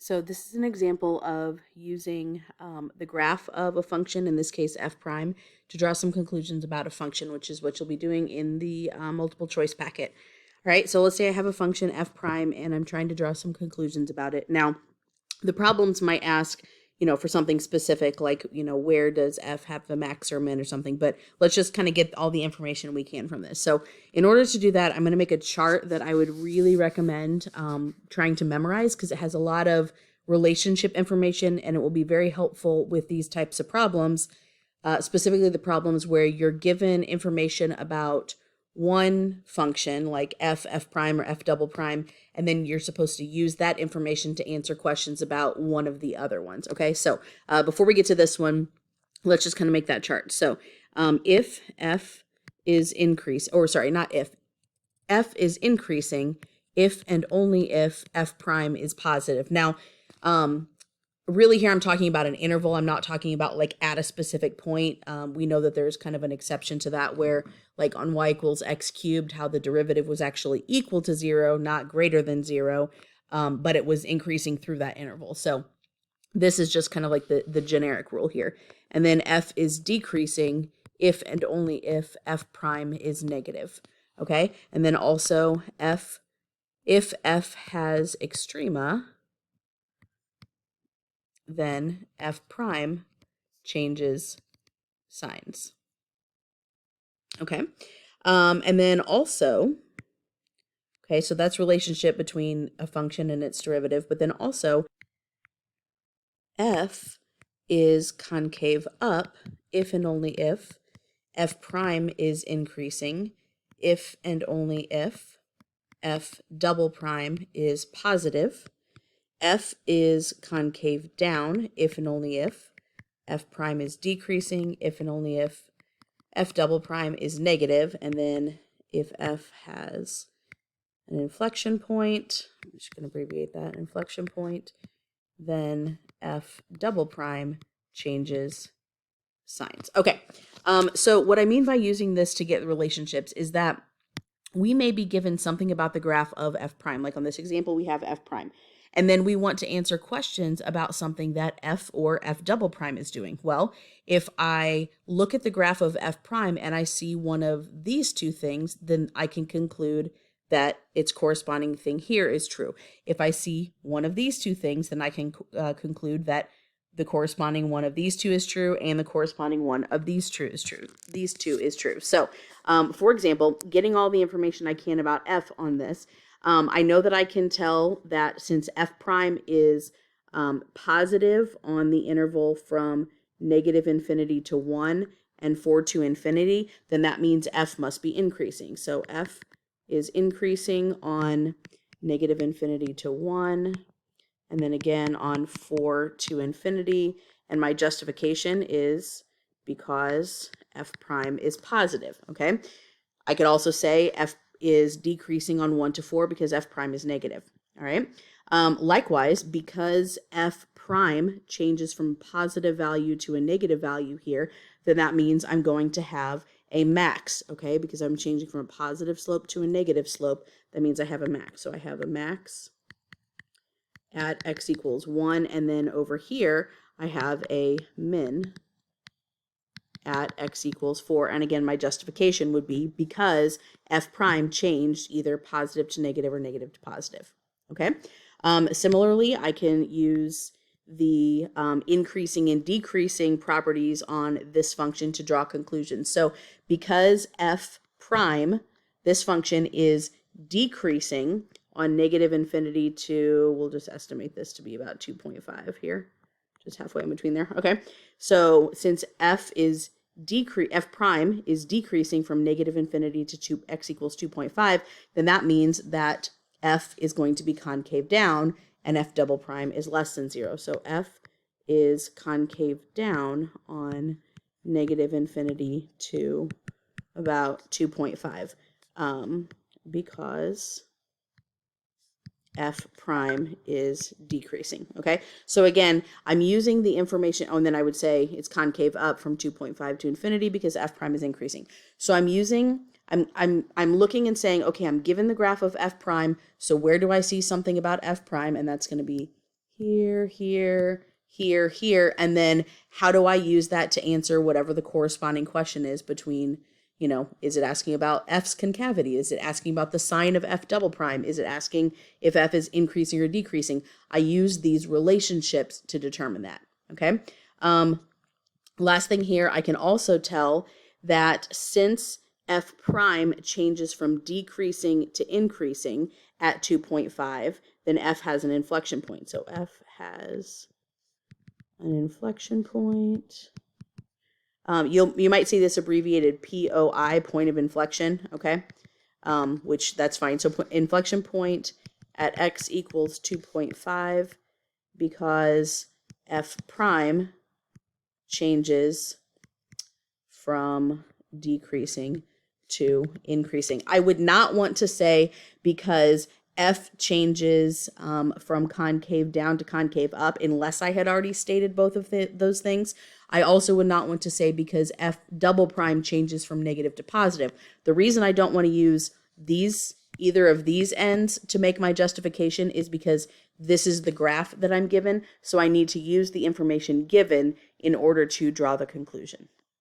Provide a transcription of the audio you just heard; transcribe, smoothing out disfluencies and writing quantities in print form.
So this is an example of using the graph of a function, in this case f prime, to draw some conclusions about a function, which is what you'll be doing in the multiple choice packet. All right, so let's say I have a function f prime and I'm trying to draw some conclusions about it. Now, the problems might ask, for something specific, like, where does f have the max or min or something, but let's just kind of get all the information we can from this. So in order to do that, I'm going to make a chart that I would really recommend trying to memorize, because it has a lot of relationship information and it will be very helpful with these types of problems, specifically the problems where you're given information about one function like f prime, or f double prime, and then you're supposed to use that information to answer questions about one of the other ones. Okay, so before we get to this one, let's just kind of make that chart. So if f is f is increasing if and only if f prime is positive. Now, really here I'm talking about an interval. I'm not talking about like at a specific point. We know that there's kind of an exception to that where, like on y equals x cubed, how the derivative was actually equal to 0, not greater than 0, but it was increasing through that interval. So this is just kind of like the generic rule here. And then f is decreasing if and only if f prime is negative. Okay, and then also if f has extrema, then f prime changes signs. Okay, and then also, okay, so that's relationship between a function and its derivative, but then also f is concave up if and only if f prime is increasing if and only if f double prime is positive. F is concave down if and only if f prime is decreasing if and only if f double prime is negative. And then if f has an inflection point, I'm just going to abbreviate that, inflection point, then f double prime changes signs. Okay, so what I mean by using this to get relationships is that we may be given something about the graph of f prime. Like on this example, we have f prime. And then we want to answer questions about something that f or f double prime is doing. Well, if I look at the graph of f prime and I see one of these two things, then I can conclude that its corresponding thing here is true. If I see one of these two things, then I can conclude that the corresponding one of these two is true and the corresponding one of these two is true. So, for example, getting all the information I can about f on this, I know that I can tell that since f prime is positive on the interval from negative infinity to 1 and 4 to infinity, then that means f must be increasing. So f is increasing on negative infinity to 1, and then again on 4 to infinity. And my justification is because f prime is positive. Okay, I could also say f is decreasing on 1 to 4 because f prime is negative. All right. Likewise, because f prime changes from positive value to a negative value here, then that means I'm going to have a max. Okay, because I'm changing from a positive slope to a negative slope, that means I have a max. So I have a max at x equals 1, and then over here I have a min at x equals 4. And again, my justification would be because f prime changed either positive to negative or negative to positive. Okay. Similarly, I can use the increasing and decreasing properties on this function to draw conclusions. So because f prime, this function, is decreasing on negative infinity to, we'll just estimate this to be about 2.5 here, just halfway in between there. Okay, so since f prime is decreasing from negative infinity to x equals 2.5, then that means that f is going to be concave down and f double prime is less than 0. So f is concave down on negative infinity to about 2.5 because f prime is decreasing. Okay, so again, I'm using the information. Oh, and then I would say it's concave up from 2.5 to infinity because f prime is increasing. So I'm looking and saying, okay, I'm given the graph of f prime, so where do I see something about f prime? And that's going to be here, here, here, here, and then how do I use that to answer whatever the corresponding question is between, you know, is it asking about F's concavity? Is it asking about the sign of F double prime? Is it asking if F is increasing or decreasing? I use these relationships to determine that, okay? Last thing here, I can also tell that since F prime changes from decreasing to increasing at 2.5, then F has an inflection point. So F has an inflection point. You might see this abbreviated POI, point of inflection, okay? Which that's fine. So inflection point at x equals 2.5 because F prime changes from decreasing to increasing. I would not want to say because F changes from concave down to concave up unless I had already stated both of those things. I also would not want to say because F double prime changes from negative to positive. The reason I don't want to use either of these ends to make my justification is because this is the graph that I'm given, so I need to use the information given in order to draw the conclusion.